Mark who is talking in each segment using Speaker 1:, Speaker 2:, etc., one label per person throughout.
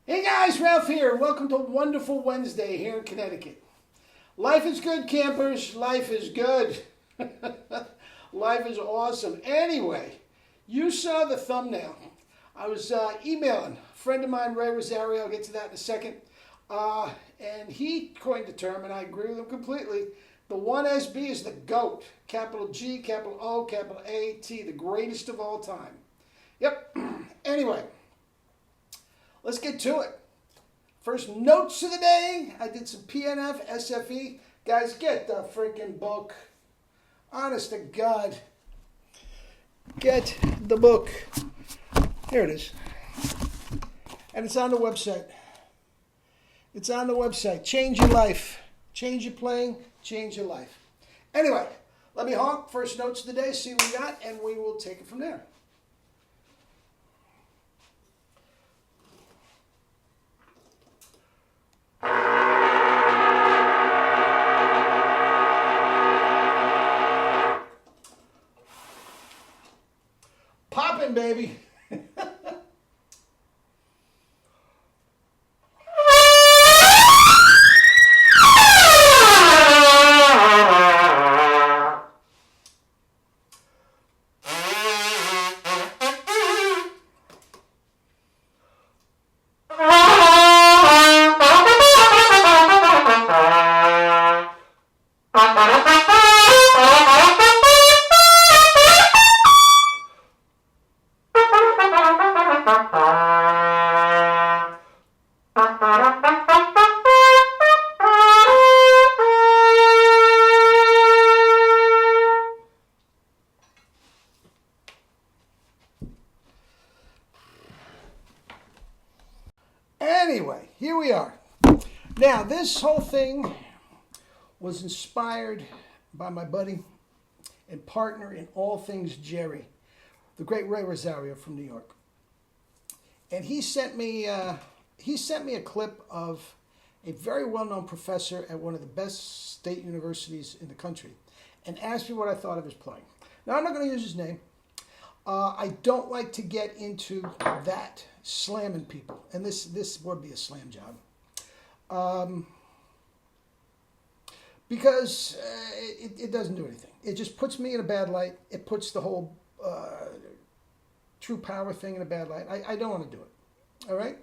Speaker 1: Hey guys, Ralph here. Welcome to Wonderful Wednesday here in Connecticut. Life is good, campers. Life is good. Life is awesome. Anyway, you saw the thumbnail. I was emailing a friend of mine, Ray Rosario. I'll get to that in a second. And he coined the term, and I agree with him completely. The 1SB is the GOAT. Capital G, capital O, capital A, T, the greatest of all time. Yep. Anyway. Let's get to it. First notes of the day. I did some PNF, SFE. Guys, get the freaking book. Honest to God. Get the book. Here it is. And it's on the website. It's on the website. Change your life. Change your playing. Change your life. Anyway, let me honk. First notes of the day. See what we got. And we will take it from there. Popping, baby. Anyway, here we are. Now, this whole thing was inspired by my buddy and partner in all things Jerry, the great Ray Rosario from New York. And he sent me a clip of a very well-known professor at one of the best state universities in the country and asked me what I thought of his playing. Now, I'm not going to use his name. I don't like to get into that slamming people, and this would be a slam job, because it doesn't do anything. It just puts me in a bad light. It puts the whole true power thing in a bad light. I don't want to do it. All right,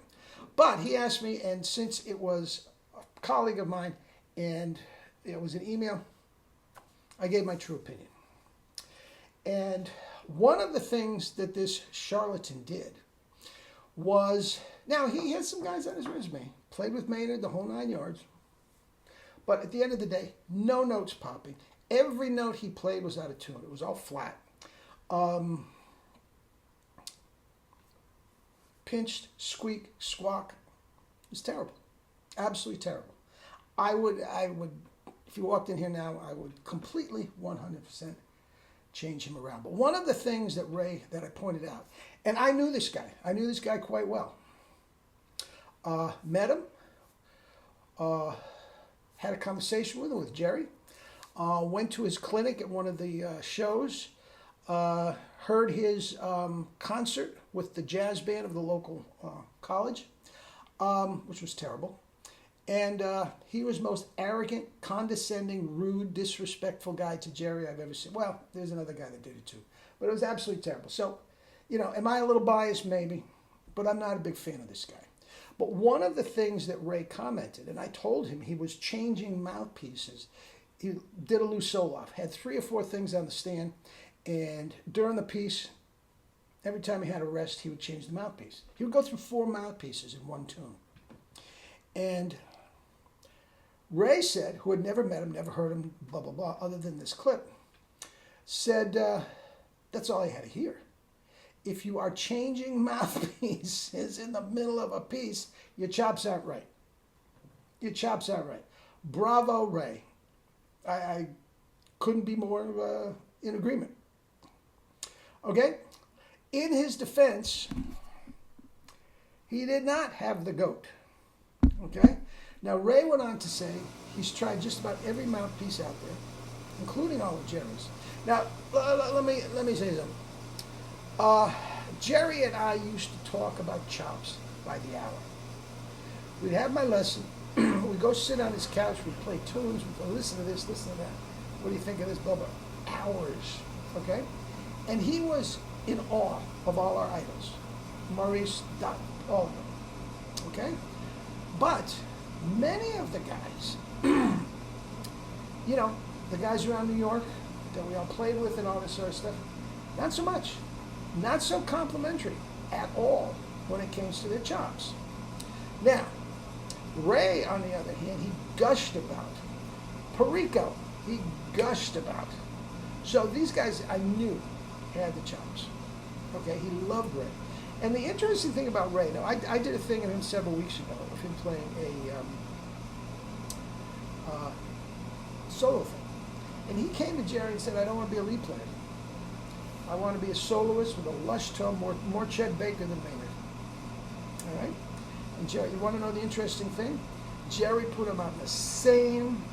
Speaker 1: but he asked me, and since it was a colleague of mine, and it was an email, I gave my true opinion. And one of the things that this charlatan did was, now he had some guys on his resume, played with Maynard the whole 9 yards, but at the end of the day, no notes popping. Every note he played was out of tune. It was all flat. Pinched, squeak, squawk. It was terrible. Absolutely terrible. I would, if you walked in here now, I would completely 100% change him around. But one of the things that I pointed out, and I knew this guy quite well. Met him, had a conversation with him, with Jerry, went to his clinic at one of the shows, heard his concert with the jazz band of the local college, which was terrible. And he was the most arrogant, condescending, rude, disrespectful guy to Jerry I've ever seen. Well, there's another guy that did it too. But it was absolutely terrible. So, am I a little biased? Maybe. But I'm not a big fan of this guy. But one of the things that Ray commented, and I told him he was changing mouthpieces. He did a Lou Soloff, had 3 or 4 things on the stand. And during the piece, every time he had a rest, he would change the mouthpiece. He would go through 4 mouthpieces in one tune. And Ray said, who had never met him, never heard him, blah, blah, blah, other than this clip, said, that's all I had to hear. If you are changing mouthpieces in the middle of a piece, your chops aren't right. Your chops aren't right. Bravo, Ray. I couldn't be more in agreement. Okay? In his defense, he did not have the GOAT. Okay? Now, Ray went on to say he's tried just about every mouthpiece out there, including all of Jerry's. Now, let me say something. Jerry and I used to talk about chops by the hour. We'd have my lesson. We'd go sit on his couch. We'd play tunes. We'd go, listen to this, listen to that. What do you think of this, Bubba? Hours, okay? And he was in awe of all our idols. Maurice, Dot, all of them, okay? But many of the guys, you know, the guys around New York that we all played with and all this sort of stuff, not so much. Not so complimentary at all when it came to their chops. Now, Ray, on the other hand, he gushed about. Perico, he gushed about. So these guys I knew had the chops. Okay, he loved Ray. And the interesting thing about Ray, now I did a thing of him several weeks ago of him playing a solo thing. And he came to Jerry and said, I don't want to be a lead player. I want to be a soloist with a lush tone, more Chet Baker than Maynard. All right? And Jerry, you want to know the interesting thing? Jerry put him on the same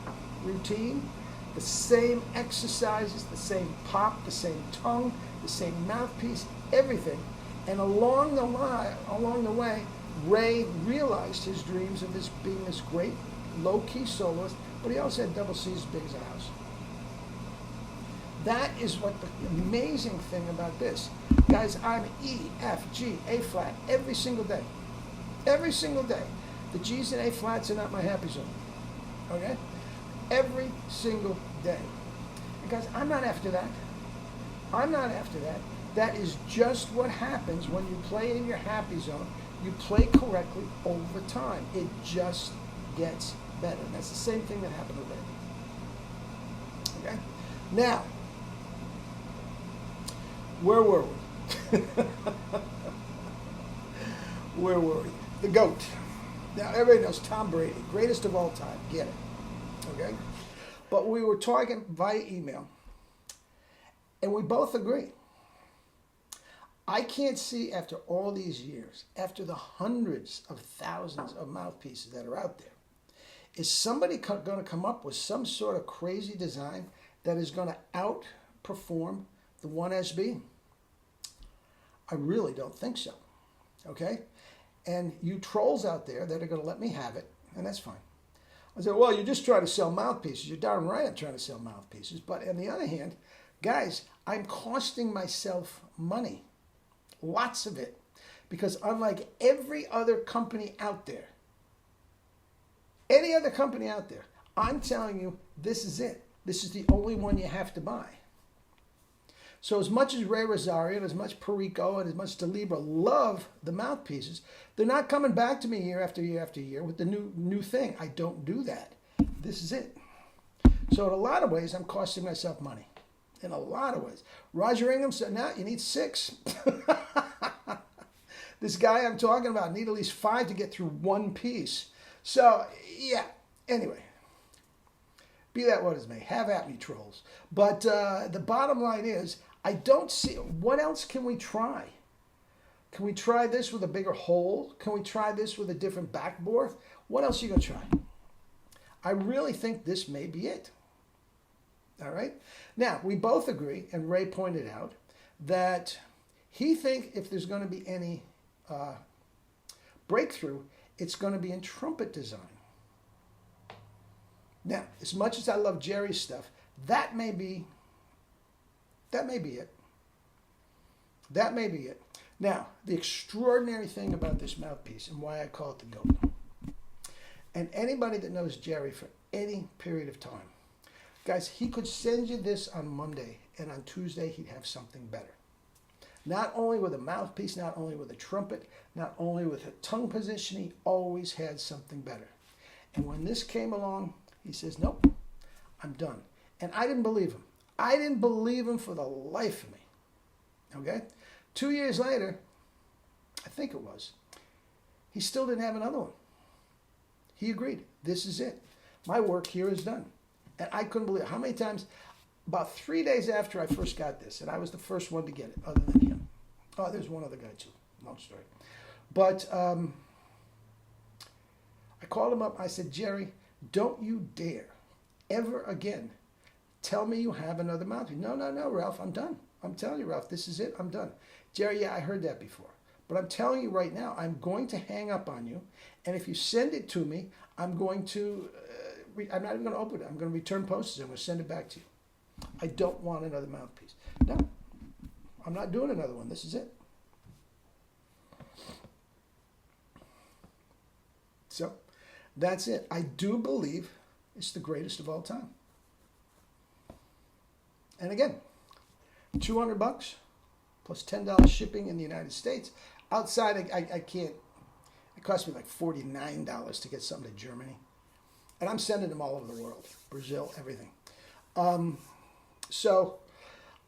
Speaker 1: routine, the same exercises, the same pop, the same tongue, the same mouthpiece, everything. And along the way, Ray realized his dreams of being this great low-key soloist, but he also had double C's as big as a house. That is what the amazing thing about this. Guys, I'm E, F, G, A flat every single day. Every single day. The G's and A flats are not my happy zone. Okay? Every single day. And guys, I'm not after that. I'm not after that. That is just what happens when you play in your happy zone. You play correctly over time. It just gets better. And that's the same thing that happened to Ray. Okay? Now, where were we? Where were we? The GOAT. Now, everybody knows Tom Brady, greatest of all time. Get it. Okay? But we were talking via email, and we both agree. I can't see, after all these years, after the hundreds of thousands of mouthpieces that are out there, is somebody going to come up with some sort of crazy design that is going to outperform the 1SB? I really don't think so. Okay? And you trolls out there that are going to let me have it, and that's fine. I said, well, you're just trying to sell mouthpieces. You're darn right I'm trying to sell mouthpieces. But on the other hand, guys, I'm costing myself money. Lots of it. Because unlike every other company out there, any other company out there, I'm telling you, this is it. This is the only one you have to buy. So as much as Ray Rosario and as much Perico and as much Delibra love the mouthpieces, they're not coming back to me year after year after year with the new thing. I don't do that. This is it. So in a lot of ways, I'm costing myself money. In a lot of ways. Roger Ingham said, no, you need 6. This guy I'm talking about need at least 5 to get through one piece. So, yeah. Anyway. Be that what it may. Have at me, trolls. But the bottom line is, I don't see, what else can we try? Can we try this with a bigger hole? Can we try this with a different backbore? What else are you going to try? I really think this may be it. All right? Now, we both agree, and Ray pointed out, that he thinks if there's going to be any breakthrough, it's going to be in trumpet design. Now, as much as I love Jerry's stuff, that may be it. That may be it. Now, the extraordinary thing about this mouthpiece and why I call it the GOAT, and anybody that knows Jerry for any period of time, guys, he could send you this on Monday, and on Tuesday he'd have something better. Not only with a mouthpiece, not only with a trumpet, not only with a tongue position, he always had something better. And when this came along, he says, nope, I'm done. And I didn't believe him. I didn't believe him for the life of me. Okay? 2 years later, I think it was, he still didn't have another one. He agreed. This is it. My work here is done. And I couldn't believe it. How many times, about 3 days after I first got this, and I was the first one to get it, other than him. Oh, there's one other guy too. Long story. But I called him up. I said, Jerry, don't you dare ever again tell me you have another mouthpiece. No, Ralph, I'm done. I'm telling you, Ralph, this is it. I'm done. Jerry, yeah, I heard that before. But I'm telling you right now, I'm going to hang up on you. And if you send it to me, I'm going to, I'm not even going to open it. I'm going to return postage. I'm going to send it back to you. I don't want another mouthpiece. No, I'm not doing another one. This is it. So that's it. I do believe it's the greatest of all time. And again, $200 plus $10 shipping in the United States. Outside, I can't. It cost me like $49 to get something to Germany. And I'm sending them all over the world. Brazil, everything. So,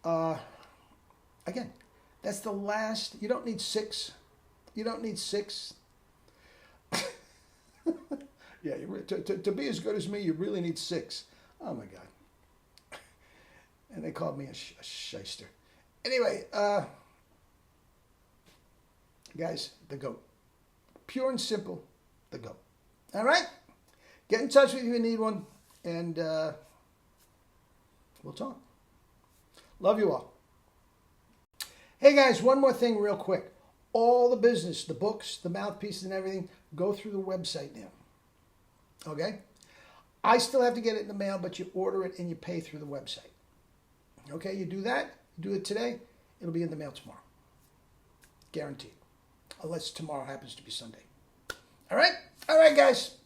Speaker 1: again, that's the last. You don't need 6. You don't need 6. Yeah, to be as good as me, you really need 6. Oh, my God. And they called me a shyster. Anyway, guys, the GOAT. Pure and simple, the GOAT. All right? Get in touch with me if you need one, and we'll talk. Love you all. Hey, guys, one more thing real quick. All the business, the books, the mouthpieces, and everything, go through the website now. Okay? I still have to get it in the mail, but you order it and you pay through the website. Okay, you do that, you do it today, it'll be in the mail tomorrow. Guaranteed. Unless tomorrow happens to be Sunday. All right? All right, guys.